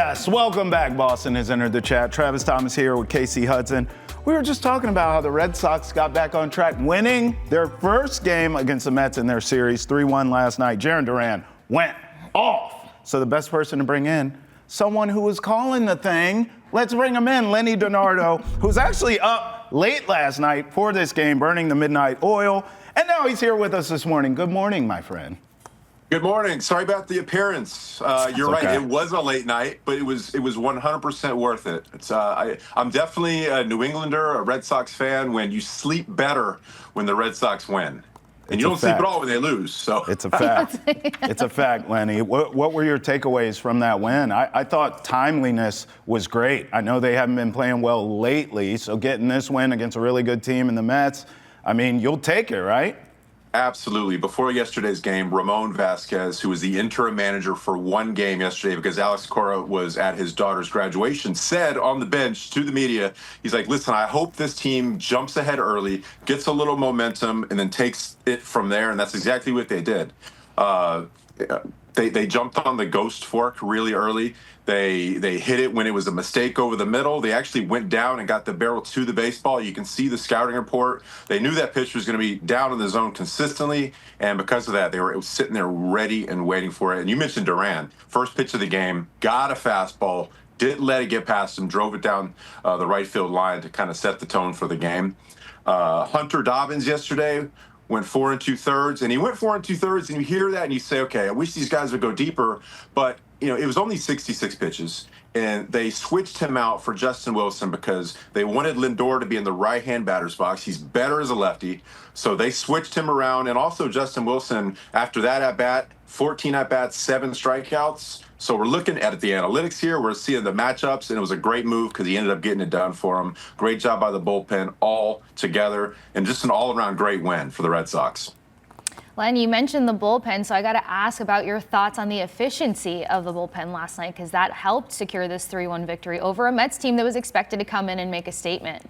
Yes, welcome back. Boston has entered the chat. Travis Thomas here with Kasey, Hudson. We were just talking about how the Red Sox got back on track, winning their first game against the Mets in their series, 3-1 last night. Jarren Duran went off. So the best person to bring in, someone who was calling the thing. Let's bring him in, Lenny DiNardo, who's actually up late last night for this game, burning the midnight oil. And now he's here with us this morning. Good morning, my friend. Good morning. Sorry about the appearance. You're right. It was a late night, but it was 100% worth it. I'm definitely a New Englander, a Red Sox fan. When you sleep better when the Red Sox win, and you don't sleep at all when they lose. So it's a fact. It's a fact, Lenny. What were your takeaways from that win? I thought timeliness was great. I know they haven't been playing well lately, so getting this win against a really good team in the Mets, I mean, you'll take it, right? Absolutely. Before yesterday's game, Ramon Vasquez, who was the interim manager for one game yesterday because Alex Cora was at his daughter's graduation, said on the bench to the media, he's like, listen, I hope this team jumps ahead early, gets a little momentum, and then takes it from there. And that's exactly what they did. They jumped on the ghost fork really early. They hit it when it was a mistake over the middle. They actually went down and got the barrel to the baseball. You can see the scouting report. They knew that pitch was going to be down in the zone consistently, and because of that, they were sitting there ready and waiting for it. And you mentioned Duran. First pitch of the game, got a fastball, didn't let it get past him, drove it down the right field line to kind of set the tone for the game. Hunter Dobbins yesterday went 4 2/3, and he went 4 2/3, and you hear that and you say, okay, I wish these guys would go deeper, but it was only 66 pitches, and they switched him out for Justin Wilson because they wanted Lindor to be in the right-hand batter's box. He's better as a lefty, so they switched him around, and also Justin Wilson, after that at-bat, 14 at-bats, 7 strikeouts. So we're looking at the analytics here. We're seeing the matchups, and it was a great move because he ended up getting it done for him. Great job by the bullpen all together, and just an all-around great win for the Red Sox. Len, you mentioned the bullpen, so I got to ask about your thoughts on the efficiency of the bullpen last night, because that helped secure this 3-1 victory over a Mets team that was expected to come in and make a statement.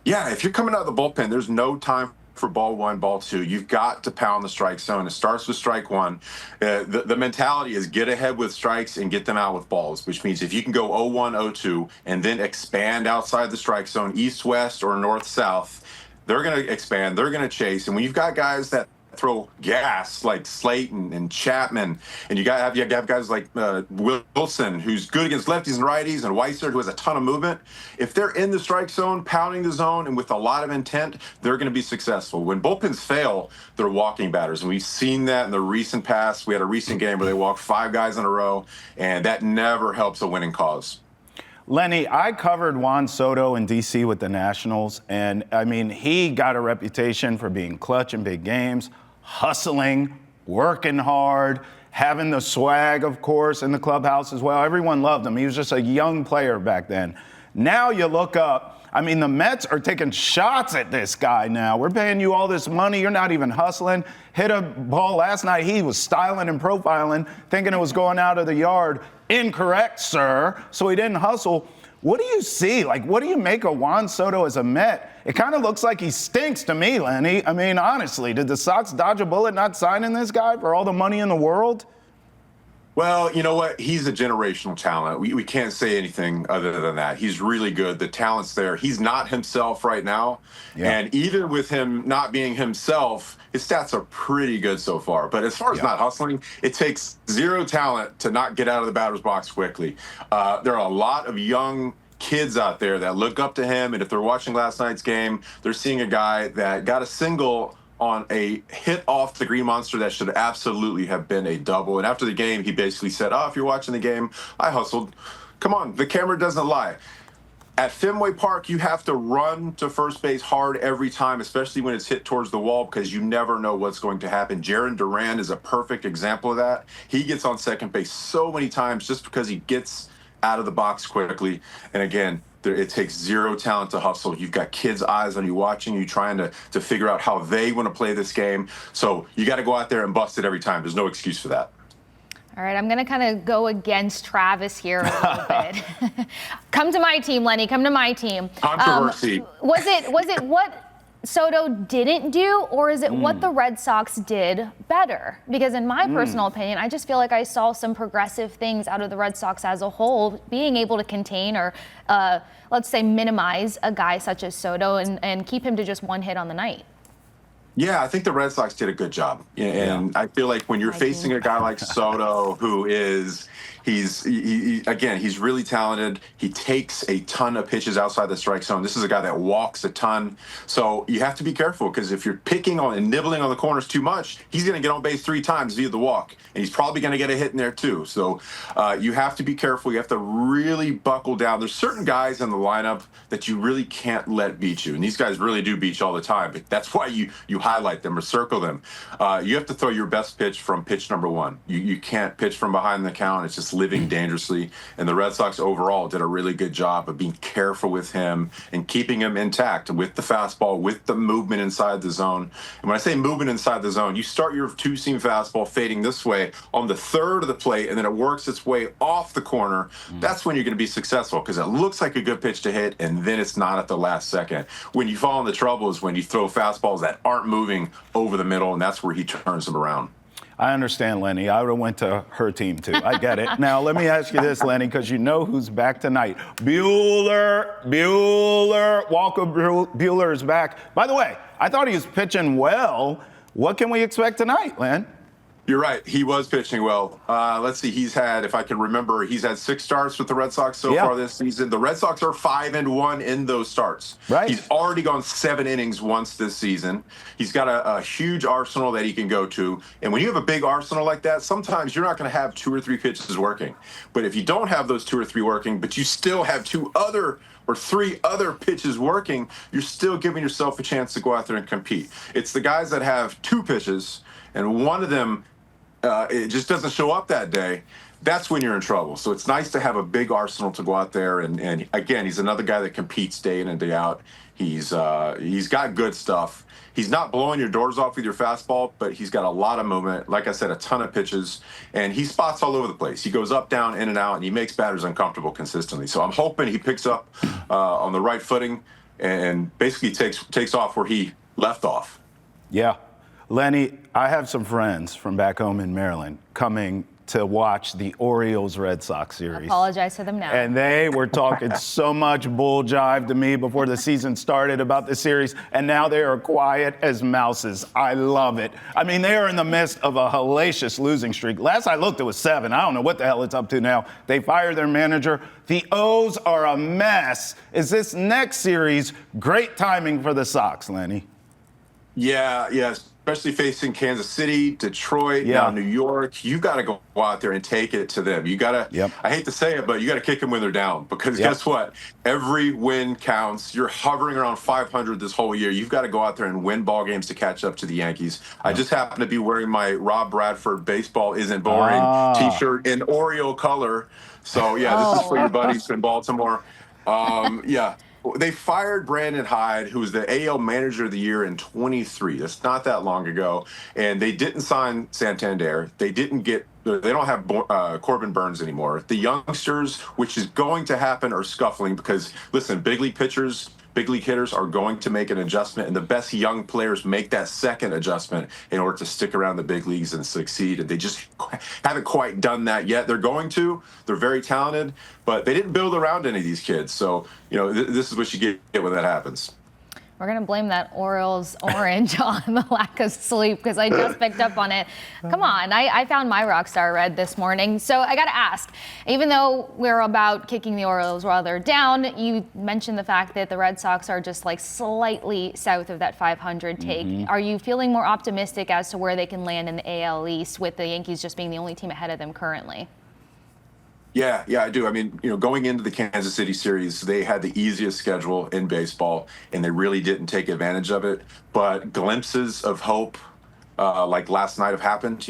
Yeah, if you're coming out of the bullpen, there's no time for ball one, ball two. You've got to pound the strike zone. It starts with strike one. The mentality is get ahead with strikes and get them out with balls, which means if you can go 0-1, 0-2, and then expand outside the strike zone, east-west or north-south, they're going to expand. They're going to chase. And when you've got guys that throw gas like Slayton and Chapman, and you have guys like Wilson, who's good against lefties and righties, and Weiser, who has a ton of movement. If they're in the strike zone, pounding the zone, and with a lot of intent, they're going to be successful. When bullpens fail, they're walking batters, and we've seen that in the recent past. We had a recent game where they walked 5 guys in a row, and that never helps a winning cause. Lenny, I covered Juan Soto in D.C. with the Nationals, and, I mean, he got a reputation for being clutch in big games, hustling, working hard, having the swag, of course, in the clubhouse as well. Everyone loved him. He was just a young player back then. Now you look up, I mean, the Mets are taking shots at this guy now. We're paying you all this money. You're not even hustling. Hit a ball last night. He was styling and profiling, thinking it was going out of the yard. Incorrect, sir. So he didn't hustle. What do you see? Like, what do you make of Juan Soto as a Met? It kind of looks like he stinks to me, Lenny. I mean, honestly, did the Sox dodge a bullet not signing this guy for all the money in the world? Well, you know what? He's a generational talent. We can't say anything other than that. He's really good. The talent's there. He's not himself right now. Yeah. And even with him not being himself, his stats are pretty good so far. But as far as not hustling, it takes zero talent to not get out of the batter's box quickly. There are a lot of young kids out there that look up to him. And if they're watching last night's game, they're seeing a guy that got a single on a hit off the Green Monster that should absolutely have been a double. And after the game, he basically said, if you're watching the game, I hustled. Come on, the camera doesn't lie. At Fenway Park, you have to run to first base hard every time, especially when it's hit towards the wall, because you never know what's going to happen. Jarren Duran is a perfect example of that. He gets on second base so many times just because he gets out of the box quickly. And again, it takes zero talent to hustle. You've got kids' eyes on you watching you, trying to figure out how they want to play this game. So you got to go out there and bust it every time. There's no excuse for that. All right, I'm going to kind of go against Travis here a little bit. Come to my team, Lenny. Come to my team. Controversy. Was it Soto didn't do, or is it what the Red Sox did better? Because in my personal opinion, I just feel like I saw some progressive things out of the Red Sox as a whole, being able to contain or, let's say, minimize a guy such as Soto and keep him to just one hit on the night. Yeah, I think the Red Sox did a good job. And I feel like when you're facing a guy like Soto, who is, he's really talented. He takes a ton of pitches outside the strike zone. This is a guy that walks a ton. So you have to be careful, because if you're picking on and nibbling on the corners too much, he's going to get on base 3 times via the walk. And he's probably going to get a hit in there too. So you have to be careful. You have to really buckle down. There's certain guys in the lineup that you really can't let beat you. And these guys really do beat you all the time. But that's why you highlight them or circle them. You have to throw your best pitch from pitch number 1. You can't pitch from behind the count. It's just living dangerously. And the Red Sox overall did a really good job of being careful with him and keeping him intact with the fastball, with the movement inside the zone. And when I say movement inside the zone, you start your 2-seam fastball fading this way on the third of the plate, and then it works its way off the corner. That's when you're going to be successful, because it looks like a good pitch to hit, and then it's not at the last second. When you fall into trouble is when you throw fastballs that aren't moving over the middle, and that's where he turns them around. I understand, Lenny. I would have went to her team, too. I get it. Now, let me ask you this, Lenny, because you know who's back tonight. Buehler. Walker Buehler is back. By the way, I thought he was pitching well. What can we expect tonight, Len? You're right. He was pitching well. Let's see. He's had, if I can remember, he's had 6 starts with the Red Sox so far this season. The Red Sox are 5-1 in those starts. Right. He's already gone 7 innings once this season. He's got a huge arsenal that he can go to. And when you have a big arsenal like that, sometimes you're not going to have 2 or 3 pitches working. But if you don't have those 2 or 3 working, but you still have 2 other or 3 other pitches working, you're still giving yourself a chance to go out there and compete. It's the guys that have 2 pitches and one of them it just doesn't show up that day, that's when you're in trouble. So it's nice to have a big arsenal to go out there. And again, he's another guy that competes day in and day out. He's got good stuff. He's not blowing your doors off with your fastball, but he's got a lot of movement. Like I said, a ton of pitches, and he spots all over the place. He goes up, down, in and out, and he makes batters uncomfortable consistently. So I'm hoping he picks up on the right footing and basically takes off where he left off. Yeah. Lenny, I have some friends from back home in Maryland coming to watch the Orioles-Red Sox series. Apologize to them now. And they were talking so much bull jive to me before the season started about the series, and now they are quiet as mouses. I love it. I mean, they are in the midst of a hellacious losing streak. Last I looked, it was 7. I don't know what the hell it's up to now. They fired their manager. The O's are a mess. Is this next series great timing for the Sox, Lenny? Yeah, especially facing Kansas City, Detroit, now New York. You got to go out there and take it to them. You got to, I hate to say it, but you got to kick them when they're down, because guess what? Every win counts. You're hovering around 500 this whole year. You've got to go out there and win ball games to catch up to the Yankees. I just happen to be wearing my Rob Bradford Baseball Isn't Boring t-shirt in Oriole color. So, this is for your buddies in Baltimore. They fired Brandon Hyde, who was the AL Manager of the Year in 23. That's not that long ago. And they didn't sign Santander. They don't have Corbin Burns anymore. The youngsters, which is going to happen, are scuffling because, listen, big league pitchers, big league hitters are going to make an adjustment, and the best young players make that second adjustment in order to stick around the big leagues and succeed. And they just haven't quite done that yet. They're going to. They're very talented, but they didn't build around any of these kids. So, this is what you get when that happens. We're going to blame that Orioles orange on the lack of sleep, because I just picked up on it. Come on, I found my Rockstar Red this morning. So I got to ask, even though we're about kicking the Orioles while they're down, you mentioned the fact that the Red Sox are just like slightly south of that 500 take. Are you feeling more optimistic as to where they can land in the AL East, with the Yankees just being the only team ahead of them currently? Yeah, I do. I mean, going into the Kansas City series, they had the easiest schedule in baseball, and they really didn't take advantage of it. But glimpses of hope like last night have happened.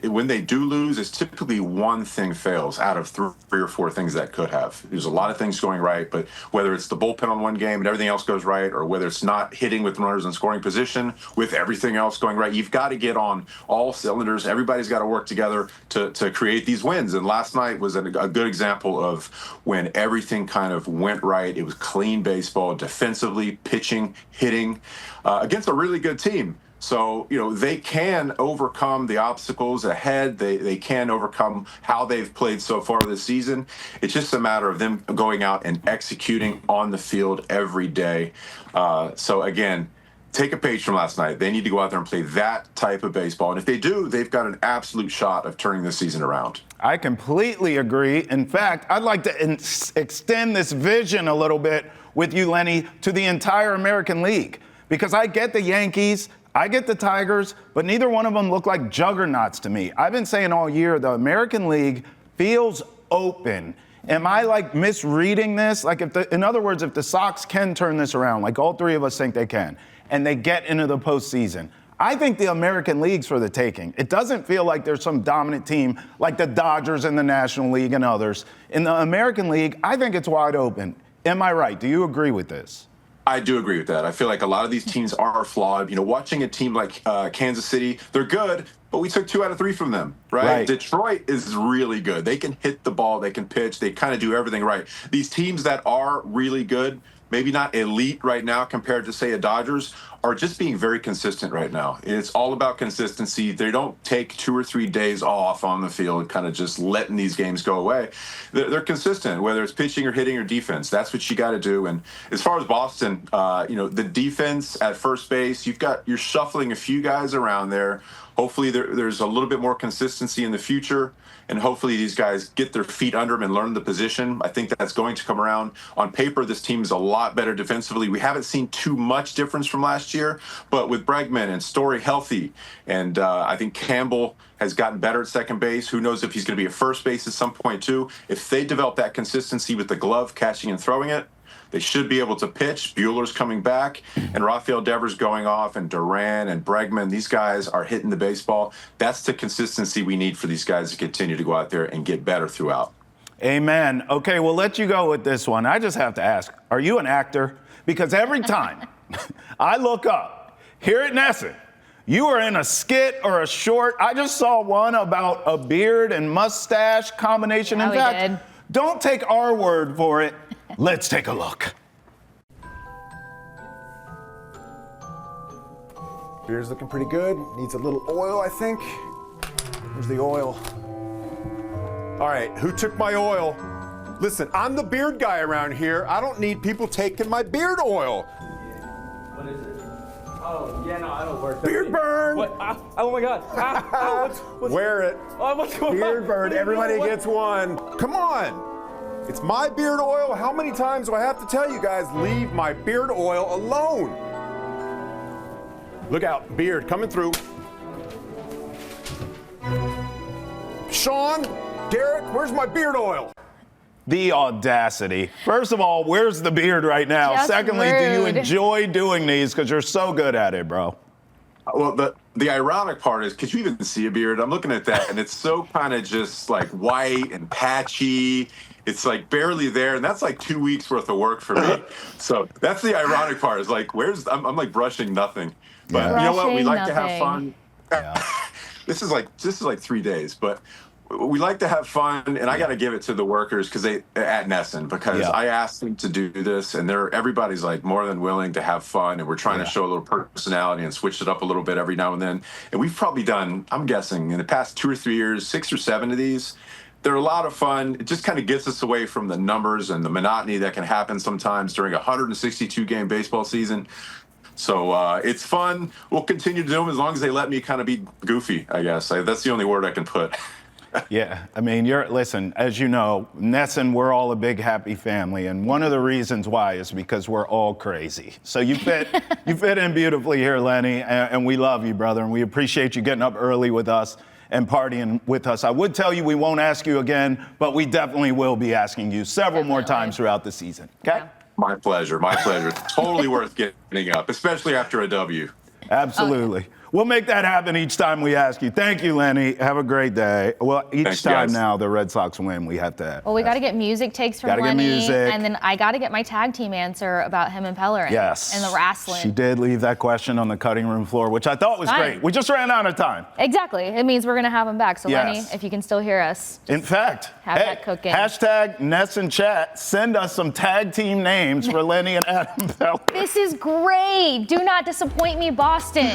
When they do lose, it's typically one thing fails out of three or four things that could have. There's a lot of things going right, but whether it's the bullpen on one game and everything else goes right, or whether it's not hitting with runners in scoring position with everything else going right, you've got to get on all cylinders. Everybody's got to work together to create these wins. And last night was a good example of when everything kind of went right. It was clean baseball, defensively, pitching, hitting, against a really good team. So, they can overcome the obstacles ahead. They can overcome how they've played so far this season. It's just a matter of them going out and executing on the field every day. So, again, take a page from last night. They need to go out there and play that type of baseball. And if they do, they've got an absolute shot of turning this season around. I completely agree. In fact, I'd like to extend this vision a little bit with you, Lenny, to the entire American League. Because I get the Yankees, I get the Tigers, but neither one of them look like juggernauts to me. I've been saying all year the American League feels open. Am I misreading this? In other words, if the Sox can turn this around, like all three of us think they can, and they get into the postseason, I think the American League's for the taking. It doesn't feel like there's some dominant team like the Dodgers in the National League and others. In the American League, I think it's wide open. Am I right? Do you agree with this? I do agree with that. I feel like a lot of these teams are flawed. Watching a team like Kansas City, they're good, but we took 2 out of 3 from them, right? Detroit is really good. They can hit the ball, they can pitch, they kind of do everything right. These teams that are really good, maybe not elite right now compared to, say, a Dodgers, are just being very consistent right now. It's all about consistency. They don't take 2 or 3 days off on the field, kind of just letting these games go away. They're consistent, whether it's pitching or hitting or defense. That's what you got to do. And as far as Boston, the defense at first base, you're shuffling a few guys around there. Hopefully there's a little bit more consistency in the future, and hopefully these guys get their feet under them and learn the position. I think that's going to come around. On paper, this team is a lot better defensively. We haven't seen too much difference from last year, but with Bregman and Story healthy, and I think Campbell has gotten better at second base. Who knows if he's going to be at first base at some point too. If they develop that consistency with the glove, catching and throwing it, they should be able to pitch. Buehler's coming back, and Rafael Devers going off, and Duran and Bregman. These guys are hitting the baseball. That's the consistency we need for these guys to continue to go out there and get better throughout. Amen. Okay, we'll let you go with this one. I just have to ask, are you an actor? Because every time I look up here at NESN, you are in a skit or a short. I just saw one about a beard and mustache combination. Yeah, in fact, don't take our word for it. Let's take a look. Beard's looking pretty good. Needs a little oil, I think. Where's the oil? All right, who took my oil? Listen, I'm the beard guy around here. I don't need people taking my beard oil. What is it? Oh, yeah, no, I don't work. Beard burn! What? Oh my God. What's Wear it. Oh, what's going on? Beard burn. Everybody gets one. Come on. It's my beard oil. How many times do I have to tell you guys, leave my beard oil alone? Look out, beard coming through. Sean, Derek, where's my beard oil? The audacity. First of all, where's the beard right now? Just Secondly, do you rude. enjoy doing these? Because you're so good at it, bro. Well, the ironic part is, could you even see a beard? I'm looking at that, and it's so kind of just like white and patchy. It's like barely there, and that's like 2 weeks worth of work for me. So that's the ironic part. Is like, I'm like brushing nothing. But you know what? We like to have fun. Yeah. This is like 3 days, but we like to have fun, and I got to give it to the workers because they at NESN, because I asked them to do this, and everybody's like more than willing to have fun, and we're trying to show a little personality and switch it up a little bit every now and then. And we've probably done, I'm guessing, in the past 2 or 3 years, 6 or 7 of these. They're a lot of fun. It just kind of gets us away from the numbers and the monotony that can happen sometimes during a 162-game baseball season. So it's fun. We'll continue to do them as long as they let me kind of be goofy, I guess. That's the only word I can put. Yeah, I mean, listen, as you know, NESN, we're all a big happy family, and one of the reasons why is because we're all crazy. So you fit in beautifully here, Lenny, and we love you, brother, and we appreciate you getting up early with us and partying with us. I would tell you we won't ask you again, but we definitely will be asking you several more times throughout the season, okay? Yeah. My pleasure, my pleasure. Totally worth getting up, especially after a W. Absolutely. We'll make that happen each time we ask you. Thank you, Lenny. Have a great day. Well, each Thanks, time guys. now the Red Sox win, we have to. Well, we got to get music takes from Gotta get Lenny, music. and then I got to get my tag team answer about him and Pellerin. Yes. And the wrestling. She did leave that question on the cutting room floor, which I thought was Fine. great. We just ran out of time. Exactly. It means we're going to have him back. So, Yes. Lenny, if you can still hear us. In fact, Have that cooking. hashtag NESN chat. Send us some tag team names for Lenny and Adam Pellerin. This is great. Do not disappoint me, Boston.